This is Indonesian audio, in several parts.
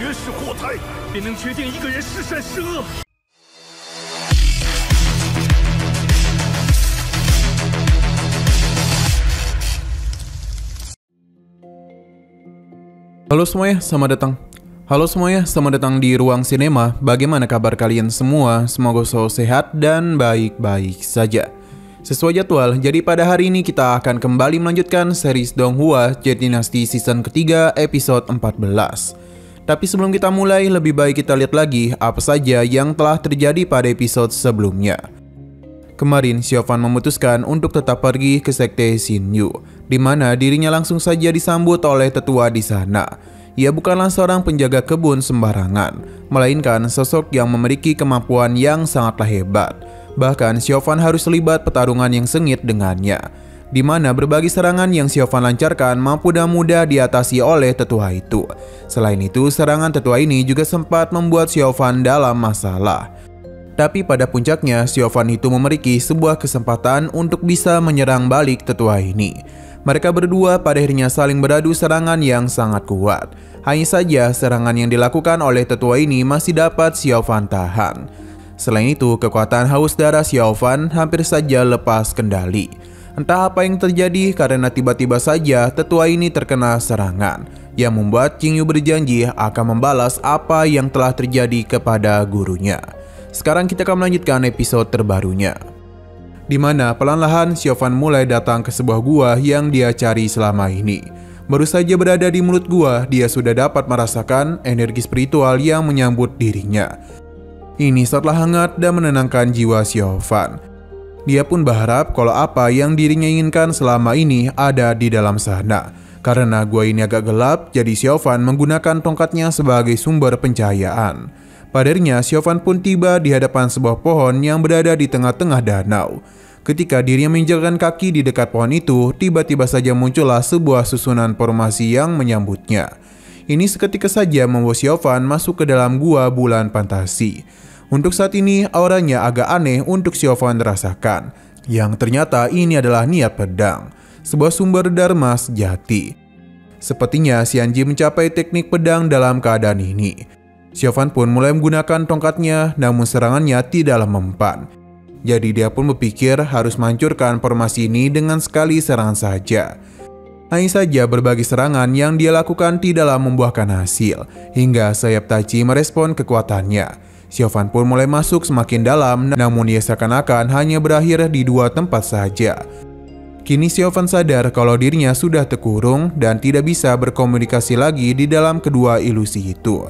绝世祸胎，便能决定一个人是善是恶。 Halo semuanya, selamat datang. Halo semuanya, selamat datang di Ruang Sinema. Bagaimana kabar kalian semua? Semoga selalu sehat dan baik-baik saja. Sesuai jadwal, jadi pada hari ini kita akan kembali melanjutkan series Donghua Jade Dynasty season ketiga episode 14. Tapi sebelum kita mulai, lebih baik kita lihat lagi apa saja yang telah terjadi pada episode sebelumnya. Kemarin, Xiaofan memutuskan untuk tetap pergi ke sekte Xinyu, di mana dirinya langsung saja disambut oleh tetua di sana. Ia bukanlah seorang penjaga kebun sembarangan, melainkan sosok yang memiliki kemampuan yang sangatlah hebat. Bahkan, Xiaofan harus terlibat pertarungan yang sengit dengannya, di mana berbagai serangan yang Xiaofan lancarkan mampu dan mudah diatasi oleh tetua itu. Selain itu, serangan tetua ini juga sempat membuat Xiaofan dalam masalah. Tapi pada puncaknya, Xiaofan itu memiliki sebuah kesempatan untuk bisa menyerang balik tetua ini. Mereka berdua pada akhirnya saling beradu serangan yang sangat kuat. Hanya saja, serangan yang dilakukan oleh tetua ini masih dapat Xiaofan tahan. Selain itu, kekuatan haus darah Xiaofan hampir saja lepas kendali. Entah apa yang terjadi karena tiba-tiba saja tetua ini terkena serangan, yang membuat Qingyu berjanji akan membalas apa yang telah terjadi kepada gurunya. Sekarang kita akan melanjutkan episode terbarunya, di mana perlahan-lahan Xiaofan mulai datang ke sebuah gua yang dia cari selama ini. Baru saja berada di mulut gua, dia sudah dapat merasakan energi spiritual yang menyambut dirinya. Ini sangatlah hangat dan menenangkan jiwa Xiaofan. Dia pun berharap kalau apa yang dirinya inginkan selama ini ada di dalam sana. Karena gua ini agak gelap, jadi Xiaofan menggunakan tongkatnya sebagai sumber pencahayaan. Padahal Xiaofan pun tiba di hadapan sebuah pohon yang berada di tengah-tengah danau. Ketika dirinya menginjakkan kaki di dekat pohon itu, tiba-tiba saja muncullah sebuah susunan formasi yang menyambutnya. Ini seketika saja membawa Xiaofan masuk ke dalam gua bulan fantasi. Untuk saat ini, auranya agak aneh untuk Xiaofan rasakan, yang ternyata ini adalah niat pedang, sebuah sumber dharma sejati. Sepertinya Xianji mencapai teknik pedang dalam keadaan ini. Xiaofan pun mulai menggunakan tongkatnya, namun serangannya tidaklah mempan. Jadi dia pun berpikir harus menghancurkan formasi ini dengan sekali serangan saja. Hanya saja berbagai serangan yang dia lakukan tidaklah membuahkan hasil, hingga sayap Tachi merespon kekuatannya. Xiaofan pun mulai masuk semakin dalam, namun ia seakan-akan hanya berakhir di dua tempat saja. Kini Xiaofan sadar kalau dirinya sudah terkurung dan tidak bisa berkomunikasi lagi di dalam kedua ilusi itu.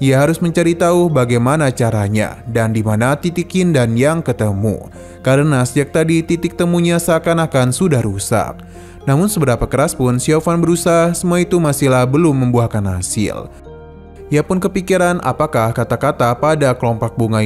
Ia harus mencari tahu bagaimana caranya dan di mana titik yin dan yang ketemu. Karena sejak tadi titik temunya seakan-akan sudah rusak. Namun seberapa keras pun Xiaofan berusaha, semua itu masihlah belum membuahkan hasil. Ia pun kepikiran apakah kata-kata pada kelopak bunga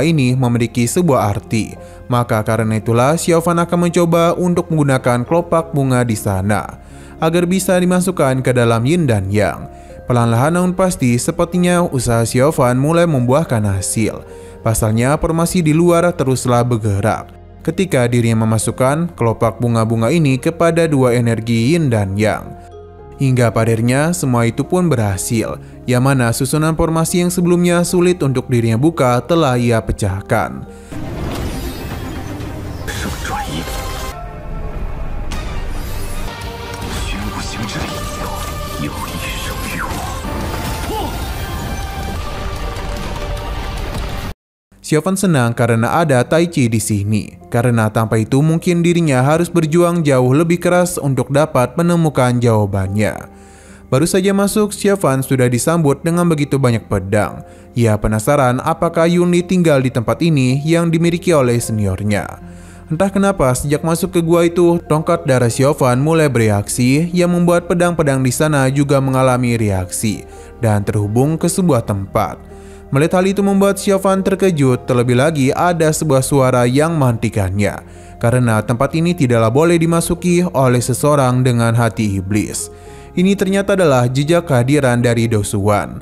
ini memiliki sebuah arti. Maka karena itulah Xiaofan akan mencoba untuk menggunakan kelopak bunga di sana, agar bisa dimasukkan ke dalam yin dan yang. Perlahan-lahan namun pasti, sepertinya usaha Xiaofan mulai membuahkan hasil. Pasalnya formasi di luar teruslah bergerak ketika dirinya memasukkan kelopak bunga-bunga ini kepada dua energi yin dan yang. Hingga pada akhirnya semua itu pun berhasil, yang mana susunan formasi yang sebelumnya sulit untuk dirinya buka telah ia pecahkan. Xiaofan senang karena ada Taichi di sini, karena tanpa itu mungkin dirinya harus berjuang jauh lebih keras untuk dapat menemukan jawabannya. Baru saja masuk, Xiaofan sudah disambut dengan begitu banyak pedang. Ia penasaran apakah Yunli tinggal di tempat ini yang dimiliki oleh seniornya. Entah kenapa sejak masuk ke gua itu, tongkat darah Xiaofan mulai bereaksi, yang membuat pedang-pedang di sana juga mengalami reaksi dan terhubung ke sebuah tempat. Melihat hal itu membuat Xiaofan terkejut, terlebih lagi ada sebuah suara yang menghentikannya, karena tempat ini tidaklah boleh dimasuki oleh seseorang dengan hati iblis. Ini ternyata adalah jejak kehadiran dari Dosuan.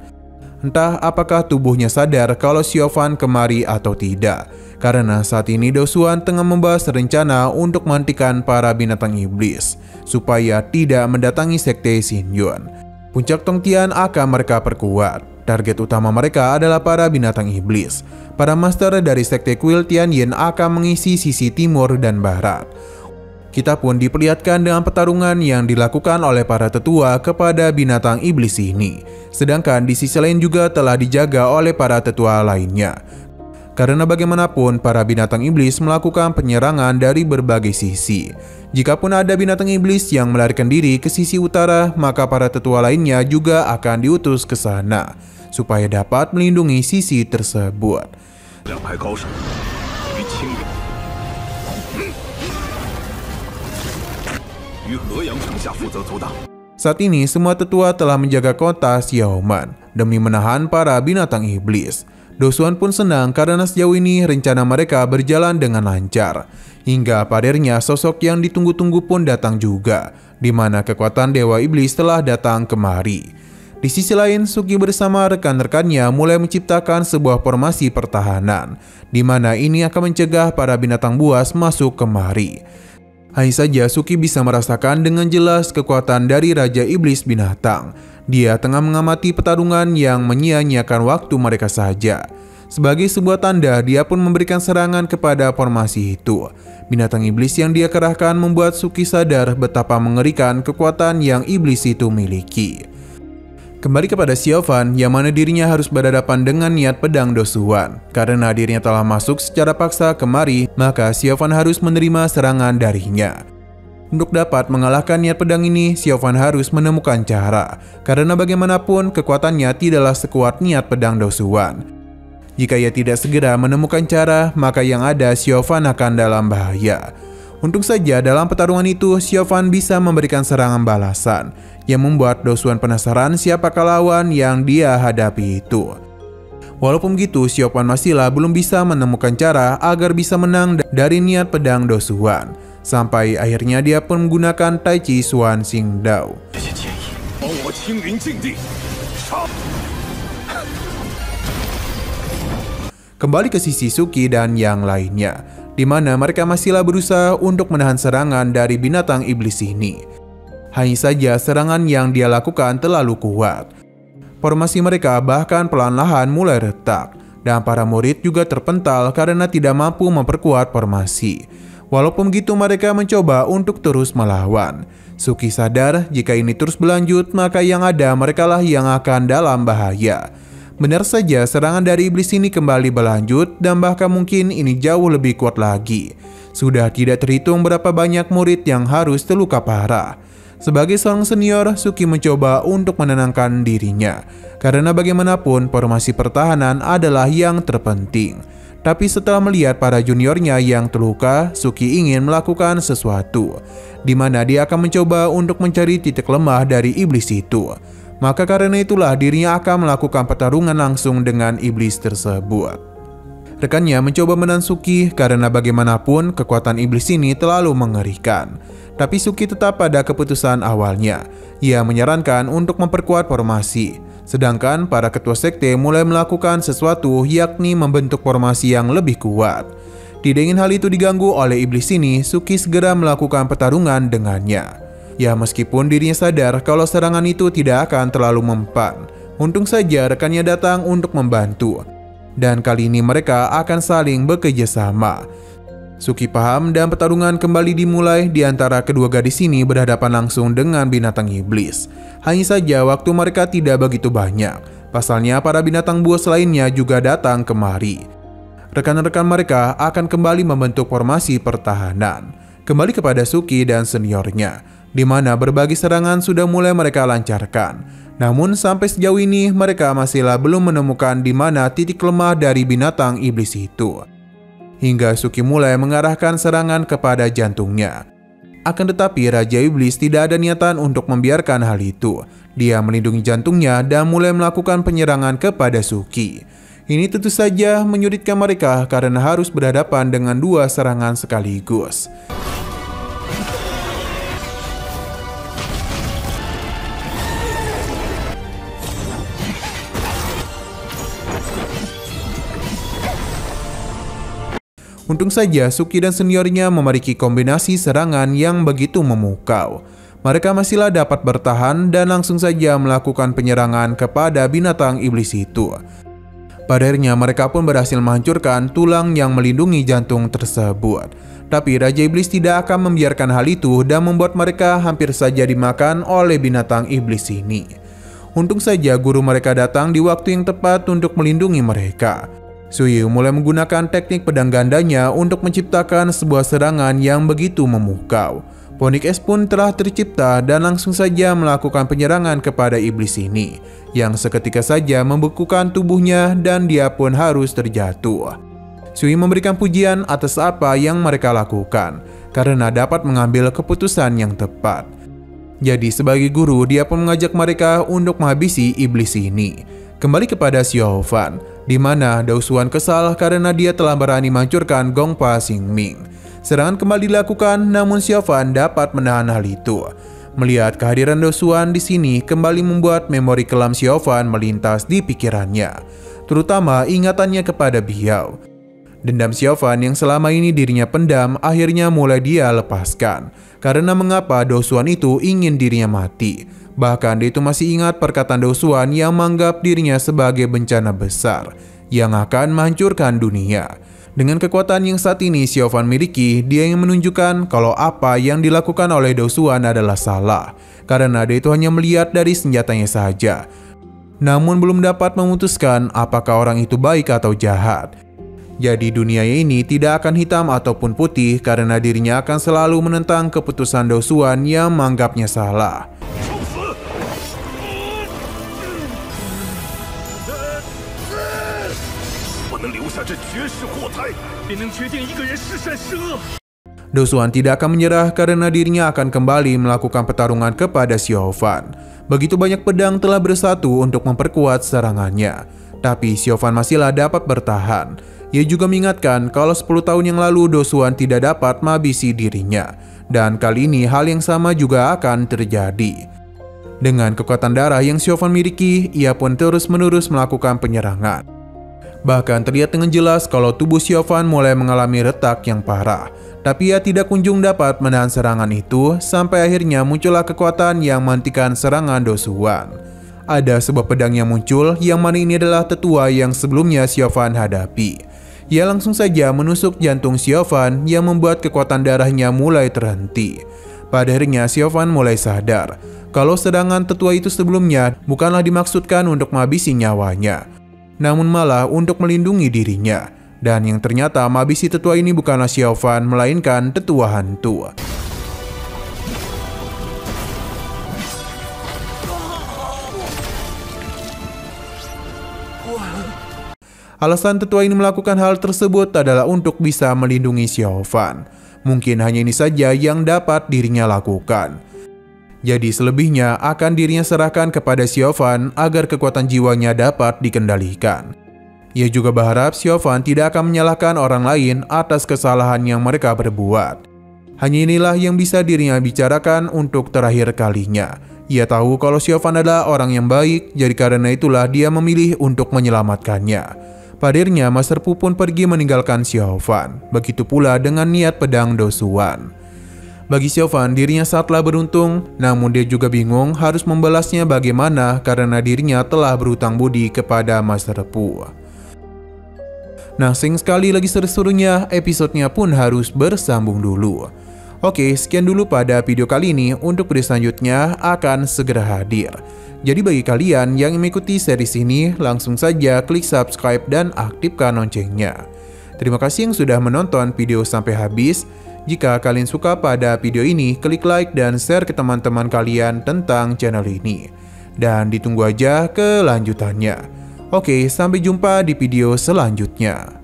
Entah apakah tubuhnya sadar kalau Xiaofan kemari atau tidak, Karena saat ini Dosuan tengah membahas rencana untuk menghentikan para binatang iblis supaya tidak mendatangi sekte Xingyuan. Puncak Tongtian akan mereka perkuat. Target utama mereka adalah para binatang iblis. Para master dari sekte kuil Tianyin akan mengisi sisi timur dan barat. Kita pun diperlihatkan dengan pertarungan yang dilakukan oleh para tetua kepada binatang iblis ini. Sedangkan di sisi lain juga telah dijaga oleh para tetua lainnya. Karena bagaimanapun para binatang iblis melakukan penyerangan dari berbagai sisi. Jikapun ada binatang iblis yang melarikan diri ke sisi utara, maka para tetua lainnya juga akan diutus ke sana supaya dapat melindungi sisi tersebut. Saat ini semua tetua telah menjaga kota Xiaoman demi menahan para binatang iblis. Dosuan pun senang karena sejauh ini rencana mereka berjalan dengan lancar. Hingga padernya sosok yang ditunggu-tunggu pun datang juga, di mana kekuatan Dewa Iblis telah datang kemari. Di sisi lain, Suki bersama rekan-rekannya mulai menciptakan sebuah formasi pertahanan, di mana ini akan mencegah para binatang buas masuk kemari. Hanya saja Suki bisa merasakan dengan jelas kekuatan dari Raja Iblis Binatang. Dia tengah mengamati pertarungan yang menyia-nyiakan waktu mereka saja. Sebagai sebuah tanda, dia pun memberikan serangan kepada formasi itu. Binatang iblis yang dia kerahkan membuat Suki sadar betapa mengerikan kekuatan yang iblis itu miliki. Kembali kepada Xiaofan, yang mana dirinya harus berhadapan dengan niat pedang Dosuan. Karena dirinya telah masuk secara paksa kemari, maka Xiaofan harus menerima serangan darinya. Untuk dapat mengalahkan niat pedang ini, Xiaofan harus menemukan cara. Karena bagaimanapun kekuatannya tidaklah sekuat niat pedang Dosuan. Jika ia tidak segera menemukan cara, maka yang ada Xiaofan akan dalam bahaya. Untung saja dalam pertarungan itu, Xiaofan bisa memberikan serangan balasan yang membuat Dosuan penasaran siapakah lawan yang dia hadapi itu. Walaupun begitu, Xiaofan masihlah belum bisa menemukan cara agar bisa menang dari niat pedang Dosuan. Sampai akhirnya dia pun menggunakan Tai Chi Xuan Xing Dao. Kembali ke sisi Suki dan yang lainnya, di mana mereka masihlah berusaha untuk menahan serangan dari binatang iblis ini. Hanya saja serangan yang dia lakukan terlalu kuat. Formasi mereka bahkan perlahan-lahan mulai retak, dan para murid juga terpental karena tidak mampu memperkuat formasi. Walaupun begitu mereka mencoba untuk terus melawan. Suki sadar jika ini terus berlanjut, maka yang ada merekalah yang akan dalam bahaya. Benar saja serangan dari iblis ini kembali berlanjut dan bahkan mungkin ini jauh lebih kuat lagi. Sudah tidak terhitung berapa banyak murid yang harus terluka parah. Sebagai seorang senior, Suki mencoba untuk menenangkan dirinya. Karena bagaimanapun formasi pertahanan adalah yang terpenting. Tapi setelah melihat para juniornya yang terluka, Suki ingin melakukan sesuatu, di mana dia akan mencoba untuk mencari titik lemah dari iblis itu. Maka karena itulah dirinya akan melakukan pertarungan langsung dengan iblis tersebut. Rekannya mencoba menahan Suki karena bagaimanapun kekuatan iblis ini terlalu mengerikan. Tapi Suki tetap pada keputusan awalnya. Ia menyarankan untuk memperkuat formasi. Sedangkan para ketua sekte mulai melakukan sesuatu, yakni membentuk formasi yang lebih kuat. Tidak ingin hal itu diganggu oleh iblis ini, Suki segera melakukan pertarungan dengannya. Ya, meskipun dirinya sadar kalau serangan itu tidak akan terlalu mempan. Untung saja rekannya datang untuk membantu. Dan kali ini mereka akan saling bekerja sama. Suki paham dan pertarungan kembali dimulai di antara kedua gadis ini berhadapan langsung dengan binatang iblis. Hanya saja waktu mereka tidak begitu banyak. Pasalnya para binatang buas lainnya juga datang kemari. Rekan-rekan mereka akan kembali membentuk formasi pertahanan. Kembali kepada Suki dan seniornya, di mana berbagai serangan sudah mulai mereka lancarkan. Namun sampai sejauh ini mereka masihlah belum menemukan di mana titik lemah dari binatang iblis itu. Hingga Suki mulai mengarahkan serangan kepada jantungnya. Akan tetapi Raja Iblis tidak ada niatan untuk membiarkan hal itu. Dia melindungi jantungnya dan mulai melakukan penyerangan kepada Suki. Ini tentu saja menyulitkan mereka karena harus berhadapan dengan dua serangan sekaligus. Untung saja Suki dan seniornya memiliki kombinasi serangan yang begitu memukau. Mereka masihlah dapat bertahan dan langsung saja melakukan penyerangan kepada binatang iblis itu. Pada akhirnya mereka pun berhasil menghancurkan tulang yang melindungi jantung tersebut. Tapi Raja Iblis tidak akan membiarkan hal itu dan membuat mereka hampir saja dimakan oleh binatang iblis ini. Untung saja guru mereka datang di waktu yang tepat untuk melindungi mereka. Suyu mulai menggunakan teknik pedang gandanya untuk menciptakan sebuah serangan yang begitu memukau. Phoenix S pun telah tercipta dan langsung saja melakukan penyerangan kepada iblis ini, yang seketika saja membekukan tubuhnya dan dia pun harus terjatuh. Sui memberikan pujian atas apa yang mereka lakukan, karena dapat mengambil keputusan yang tepat. Jadi sebagai guru, dia pun mengajak mereka untuk menghabisi iblis ini. Kembali kepada Xiao Fan, di mana Dao Xuan kesal karena dia telah berani menghancurkan Gongpa Xingming. Serangan kembali dilakukan, namun Xiao Fan dapat menahan hal itu. Melihat kehadiran Dao Xuan di sini kembali membuat memori kelam Xiao Fan melintas di pikirannya, terutama ingatannya kepada Biao. Dendam Xiao Fan yang selama ini dirinya pendam akhirnya mulai dia lepaskan. Karena mengapa Dao Xuan itu ingin dirinya mati. Bahkan dia itu masih ingat perkataan Dao Xuan yang menganggap dirinya sebagai bencana besar yang akan menghancurkan dunia. Dengan kekuatan yang saat ini Xiao Fan miliki, dia ingin menunjukkan kalau apa yang dilakukan oleh Dao Xuan adalah salah. Karena dia itu hanya melihat dari senjatanya saja. Namun belum dapat memutuskan apakah orang itu baik atau jahat. Jadi dunia ini tidak akan hitam ataupun putih karena dirinya akan selalu menentang keputusan Dao Xuan yang menganggapnya salah. Dao Xuan tidak akan menyerah karena dirinya akan kembali melakukan pertarungan kepada Xiao Fan. Begitu banyak pedang telah bersatu untuk memperkuat serangannya. Tapi Xiao Fan masihlah dapat bertahan. Ia juga mengingatkan kalau 10 tahun yang lalu Dao Xuan tidak dapat menghabisi dirinya. Dan kali ini hal yang sama juga akan terjadi. Dengan kekuatan darah yang Xiao Fan miliki, ia pun terus-menerus melakukan penyerangan. Bahkan terlihat dengan jelas kalau tubuh Xiao Fan mulai mengalami retak yang parah. Tapi ia tidak kunjung dapat menahan serangan itu sampai akhirnya muncullah kekuatan yang menghentikan serangan Dao Xuan. Ada sebuah pedang yang muncul yang mana ini adalah tetua yang sebelumnya Xiao Fan hadapi. Ia langsung saja menusuk jantung Xiao Fan yang membuat kekuatan darahnya mulai terhenti. Pada akhirnya Xiao Fan mulai sadar kalau serangan tetua itu sebelumnya bukanlah dimaksudkan untuk menghabisi nyawanya, namun malah untuk melindungi dirinya. Dan yang ternyata menghabisi tetua ini bukanlah Xiao Fan melainkan tetua hantu. Alasan tetua ini melakukan hal tersebut adalah untuk bisa melindungi Xiao Fan. Mungkin hanya ini saja yang dapat dirinya lakukan. Jadi selebihnya akan dirinya serahkan kepada Xiao Fan agar kekuatan jiwanya dapat dikendalikan. Ia juga berharap Xiao Fan tidak akan menyalahkan orang lain atas kesalahan yang mereka berbuat. Hanya inilah yang bisa dirinya bicarakan untuk terakhir kalinya. Ia tahu kalau Xiao Fan adalah orang yang baik, jadi karena itulah dia memilih untuk menyelamatkannya. Pada akhirnya Master Pu pun pergi meninggalkan Xiao Fan. Begitu pula dengan niat pedang Dao Xuan. Bagi Xiao Fan, dirinya sangatlah beruntung, namun dia juga bingung harus membalasnya bagaimana karena dirinya telah berhutang budi kepada Master Pu. Nah, sayang sekali lagi seru-serunya, episodenya pun harus bersambung dulu. Oke, sekian dulu pada video kali ini. Untuk video selanjutnya akan segera hadir. Jadi bagi kalian yang mengikuti series ini, langsung saja klik subscribe dan aktifkan loncengnya. Terima kasih yang sudah menonton video sampai habis. Jika kalian suka pada video ini, klik like dan share ke teman-teman kalian tentang channel ini. Dan ditunggu aja kelanjutannya. Oke, sampai jumpa di video selanjutnya.